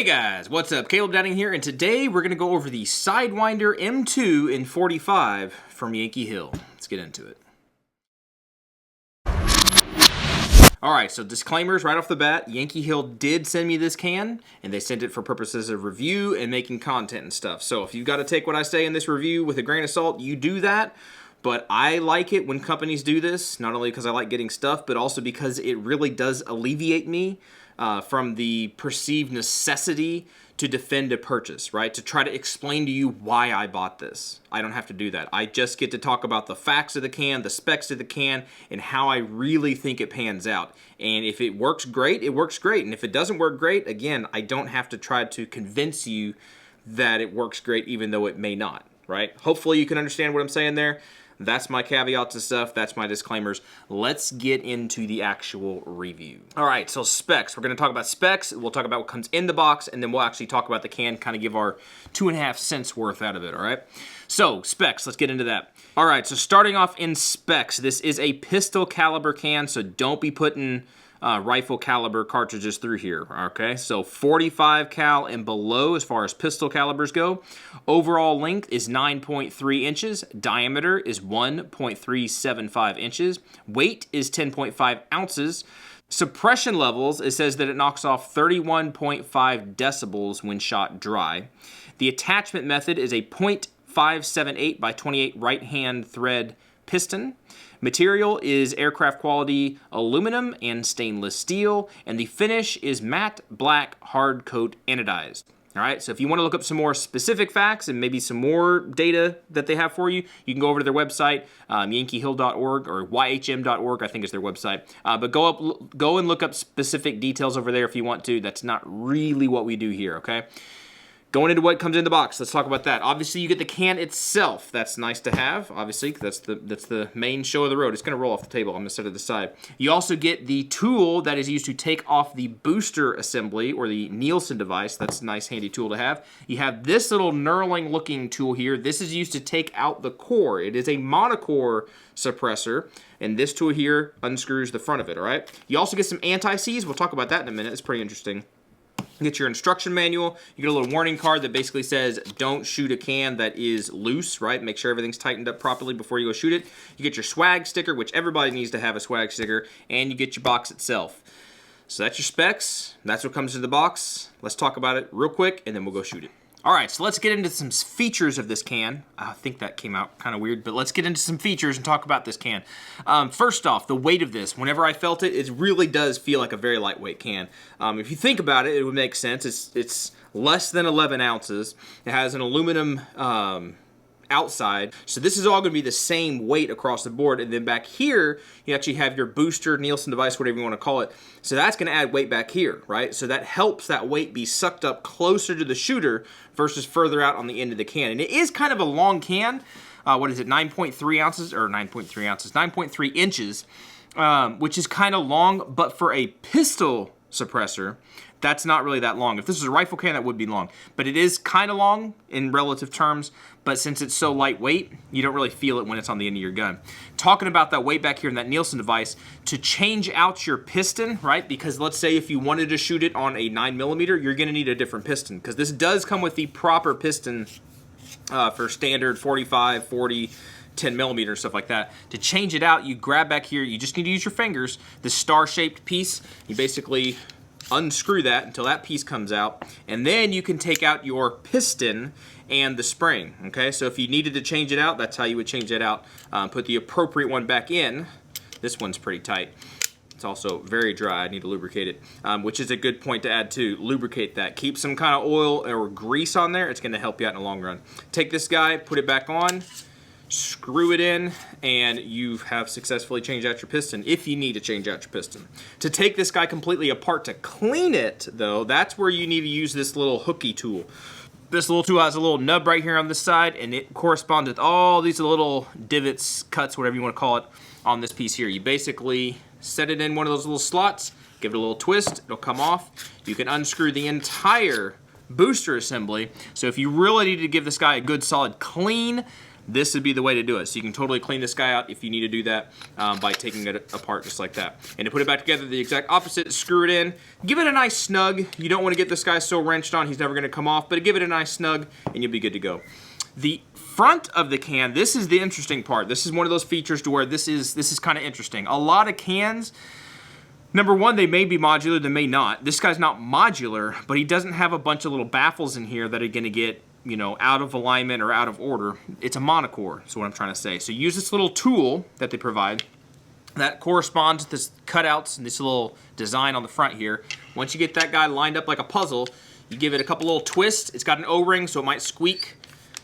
Guys, what's up? Caleb Downing here, and today we're going to go over the Sidewinder M2 in 45 from Yankee Hill. Let's get into it. Alright, so disclaimers right off the bat. Yankee Hill did send me this can, and they sent it for purposes of review and making content and stuff. So if you've got to take what I say in this review with a grain of salt, you do that. But I like it when companies do this, not only because I like getting stuff, but also because it really does alleviate me from the perceived necessity to defend a purchase, right? To try to explain to you why I bought this. I don't have to do that. I just get to talk about the facts of the can, the specs of the can, and how I really think it pans out. And if it works great, it works great. And if it doesn't work great, again, I don't have to try to convince you that it works great even though it may not, right? Hopefully you can understand what I'm saying there. That's my caveats and stuff. That's my disclaimers. Let's get into the actual review. All right, so specs. We're going to talk about specs. We'll talk about what comes in the box, and then we'll actually talk about the can, kind of give our 2.5 cents worth out of it, all right? So, specs. Let's get into that. All right, so starting off in specs, this is a pistol caliber can, so don't be putting rifle caliber cartridges through here, okay? So 45 cal and below as far as pistol calibers go. Overall length is 9.3 inches. Diameter is 1.375 inches. Weight is 10.5 ounces. Suppression levels, it says that it knocks off 31.5 decibels when shot dry. The attachment method is a .578 by 28 right-hand thread piston. Material is aircraft quality aluminum and stainless steel, and the finish is matte black hard coat anodized. All right, so if you want to look up some more specific facts and maybe some more data that they have for you, you can go over to their website, yankeehill.org or YHM.org, I think is their website. But go and look up specific details over there if you want to. That's not really what we do here, okay? Going into what comes in the box, let's talk about that. Obviously, you get the can itself. That's nice to have, obviously. That's the main show of the road. It's going to roll off the table. I'm going to set it aside. You also get the tool that is used to take off the booster assembly, or the Nielsen device. That's a nice, handy tool to have. You have this little knurling-looking tool here. This is used to take out the core. It is a monocore suppressor, and this tool here unscrews the front of it, all right? You also get some anti-seize. We'll talk about that in a minute. It's pretty interesting. You get your instruction manual. You get a little warning card that basically says don't shoot a can that is loose, right? Make sure everything's tightened up properly before you go shoot it. You get your swag sticker, which everybody needs to have a swag sticker, and you get your box itself. So that's your specs. That's what comes in the box. Let's talk about it real quick, and then we'll go shoot it. All right, so let's get into some features of this can. I think that came out kind of weird, but let's get into some features and talk about this can. First off, the weight of this. Whenever I felt it, it really does feel like a very lightweight can. If you think about it, it would make sense. It's less than 11 ounces. It has an aluminum outside, so this is all going to be the same weight across the board, and then back here you actually have your booster, Nielsen device, whatever you want to call it, so that's going to add weight back here, right? So that helps that weight be sucked up closer to the shooter versus further out on the end of the can. And it is kind of a long can. What is it, 9.3 ounces, or 9.3 ounces, 9.3 inches, which is kind of long, but for a pistol suppressor, that's not really that long. If this was a rifle can, that would be long. But it is kind of long in relative terms, but since it's so lightweight, you don't really feel it when it's on the end of your gun. Talking about that weight back here in that Nielsen device, to change out your piston, right? Because let's say if you wanted to shoot it on a 9mm, you're going to need a different piston, because this does come with the proper piston for standard 45, 40, 10mm, stuff like that. To change it out, you grab back here, you just need to use your fingers, the star-shaped piece, you basically unscrew that until that piece comes out, and then you can take out your piston and the spring, okay? So if you needed to change it out, that's how you would change it out. Put the appropriate one back in. This one's pretty tight. It's also very dry. I need to lubricate it, which is a good point to add too. Lubricate that. Keep some kind of oil or grease on there. It's going to help you out in the long run. Take this guy, put it back on, screw it in, and you have successfully changed out your piston if you need to change out your piston. To take this guy completely apart to clean it, though, that's where you need to use this little hooky tool. This little tool has a little nub right here on this side, and it corresponds with all these little divots, cuts, whatever you want to call it, on this piece here. You basically set it in one of those little slots, give it a little twist, it'll come off. You can unscrew the entire booster assembly. So if you really need to give this guy a good solid clean, this would be the way to do it. So you can totally clean this guy out if you need to do that by taking it apart just like that. And to put it back together, the exact opposite, screw it in, give it a nice snug. You don't want to get this guy so wrenched on, he's never going to come off, but give it a nice snug and you'll be good to go. The front of the can, this is the interesting part. This is one of those features to where this is kind of interesting. A lot of cans, number one, they may be modular, they may not. This guy's not modular, but he doesn't have a bunch of little baffles in here that are gonna get, you know, out of alignment or out of order. It's a monocore, is what I'm trying to say. So use this little tool that they provide that corresponds to this cutouts and this little design on the front here. Once you get that guy lined up like a puzzle, you give it a couple little twists. It's got an O-ring, so it might squeak.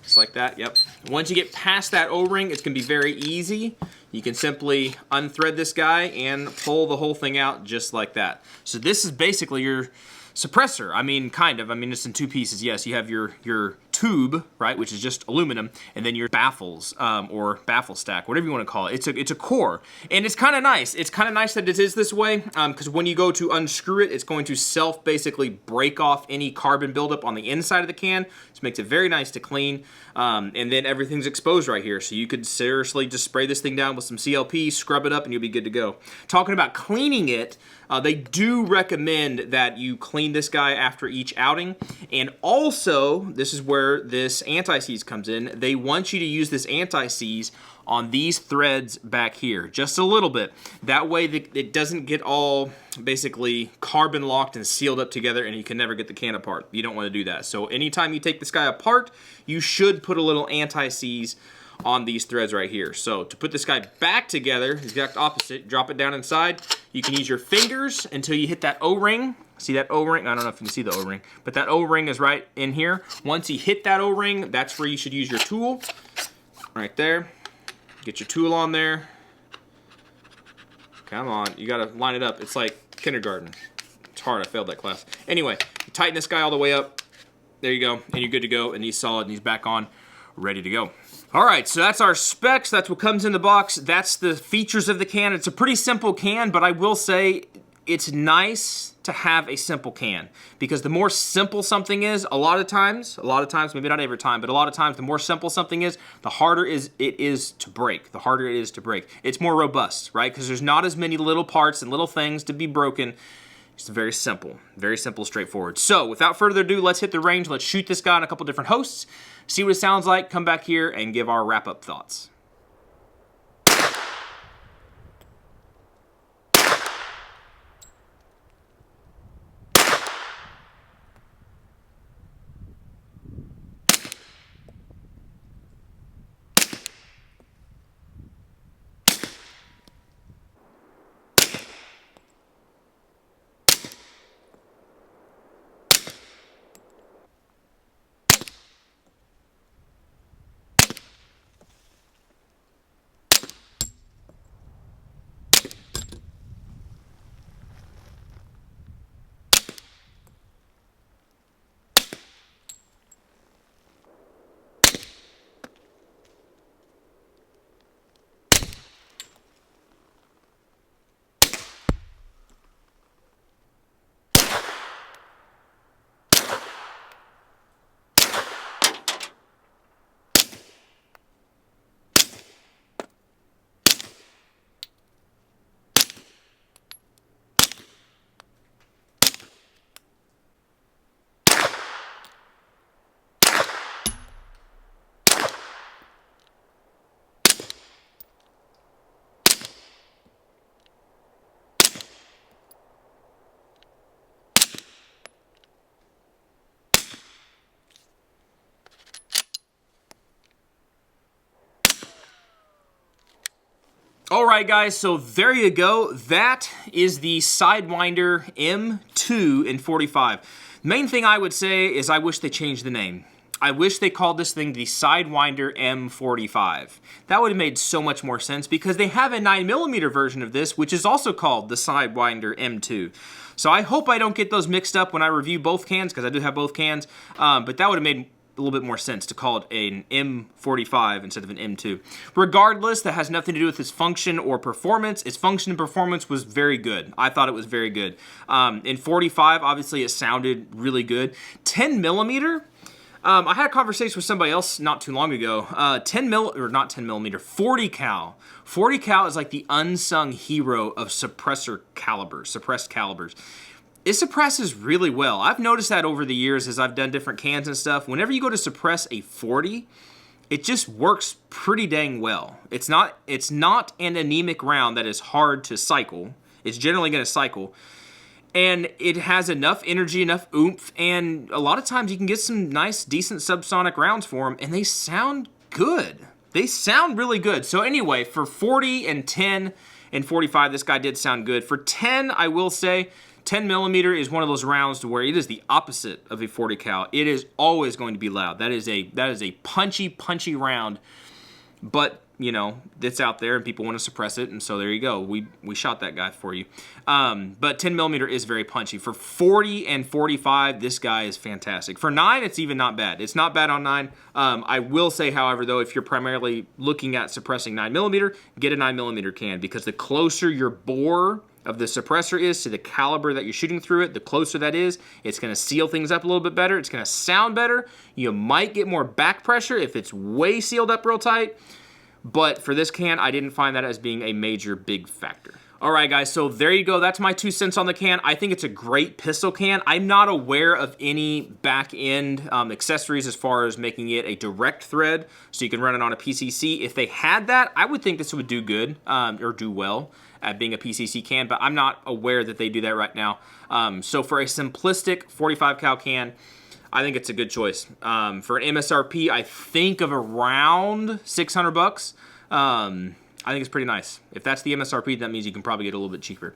Just like that, yep. Once you get past that O-ring, it's gonna be very easy. You can simply unthread this guy and pull the whole thing out just like that. So this is basically your suppressor. I mean, kind of. I mean, it's in two pieces. Yes, you have your tube, right, which is just aluminum, and then your baffles, or baffle stack, whatever you want to call it. It's a core, and it's kind of nice. It's kind of nice that it is this way, because when you go to unscrew it, it's going to basically break off any carbon buildup on the inside of the can. This makes it very nice to clean, and then everything's exposed right here, so you could seriously just spray this thing down with some CLP, scrub it up, and you'll be good to go. Talking about cleaning it, they do recommend that you clean this guy after each outing, and also, this is where this anti-seize comes in. They want you to use this anti-seize on these threads back here, just a little bit. That way it doesn't get all basically carbon locked and sealed up together and you can never get the can apart. You don't want to do that. So anytime you take this guy apart, you should put a little anti-seize on these threads right here. So to put this guy back together, exact opposite, drop it down inside. You can use your fingers until you hit that O-ring. See that O-ring? I don't know if you can see the O-ring, but that O-ring is right in here. Once you hit that O-ring, that's where you should use your tool. Right there. Get your tool on there. Come on, you gotta line it up. It's like kindergarten. It's hard, I failed that class. Anyway, you tighten this guy all the way up. There you go, and you're good to go, and he's solid, and he's back on, ready to go. All right, so that's our specs. That's what comes in the box. That's the features of the can. It's a pretty simple can, but I will say it's nice to have a simple can, because the more simple something is, a lot of times, maybe not every time, but a lot of times, the more simple something is, the harder it is to break. The harder it is to break. It's more robust, right? Because there's not as many little parts and little things to be broken. It's very simple, straightforward. So without further ado, let's hit the range. Let's shoot this guy on a couple different hosts, see what it sounds like, come back here and give our wrap-up thoughts. All right, guys, so there you go. That is the Sidewinder M2 in 45. Main thing I would say is I wish they changed the name. I wish they called this thing the Sidewinder M45. That would have made so much more sense, because they have a 9mm version of this, which is also called the Sidewinder M2. So I hope I don't get those mixed up when I review both cans, because I do have both cans, but that would have made a little bit more sense to call it an M45 instead of an M2. Regardless, that has nothing to do with its function or performance. Its function and performance was very good. I thought it was very good. In 45, obviously, it sounded really good. 10mm, I had a conversation with somebody else not too long ago. 40 cal. 40 cal is like the unsung hero of suppressor calibers, suppressed calibers. It suppresses really well. I've noticed that over the years as I've done different cans and stuff. Whenever you go to suppress a 40, it just works pretty dang well. It's not an anemic round that is hard to cycle. It's generally going to cycle. And it has enough energy, enough oomph, and a lot of times you can get some nice, decent subsonic rounds for them, and they sound good. They sound really good. So anyway, for 40 and 10 and 45, this guy did sound good. For 10, I will say, 10 millimeter is one of those rounds to where it is the opposite of a 40 cal. It is always going to be loud. That is a punchy round, but you know, it's out there and people want to suppress it, and so there you go. We shot that guy for you. But 10 millimeter is very punchy. For 40 and 45, this guy is fantastic. For 9, it's even not bad. It's not bad on 9. I will say, however, though, if you're primarily looking at suppressing 9 millimeter, get a 9 millimeter can, because the closer your bore of the suppressor is to the caliber that you're shooting through it, the closer that is, it's going to seal things up a little bit better. It's going to sound better. You might get more back pressure if it's way sealed up real tight. But for this can, I didn't find that as being a major big factor. All right, guys, so there you go. That's my 2 cents on the can. I think it's a great pistol can. I'm not aware of any back-end accessories as far as making it a direct thread, so you can run it on a PCC. If they had that, I would think this would do good, or do well at being a PCC can, but I'm not aware that they do that right now. So for a simplistic 45 cal can, I think it's a good choice. For an MSRP, I think of around 600 bucks. I think it's pretty nice. If that's the MSRP, that means you can probably get a little bit cheaper.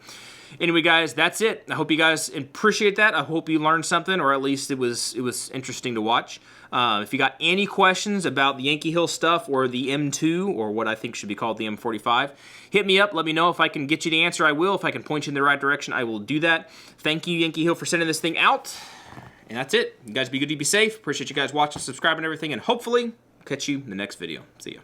Anyway, guys, that's it. I hope you guys appreciate that. I hope you learned something, or at least it was interesting to watch. If you got any questions about the Yankee Hill stuff or the M2, or what I think should be called the M45, hit me up. Let me know. If I can get you the answer, I will. If I can point you in the right direction, I will do that. Thank you, Yankee Hill, for sending this thing out. And that's it. You guys be good, you be safe. Appreciate you guys watching, subscribing, and everything, and hopefully catch you in the next video. See ya.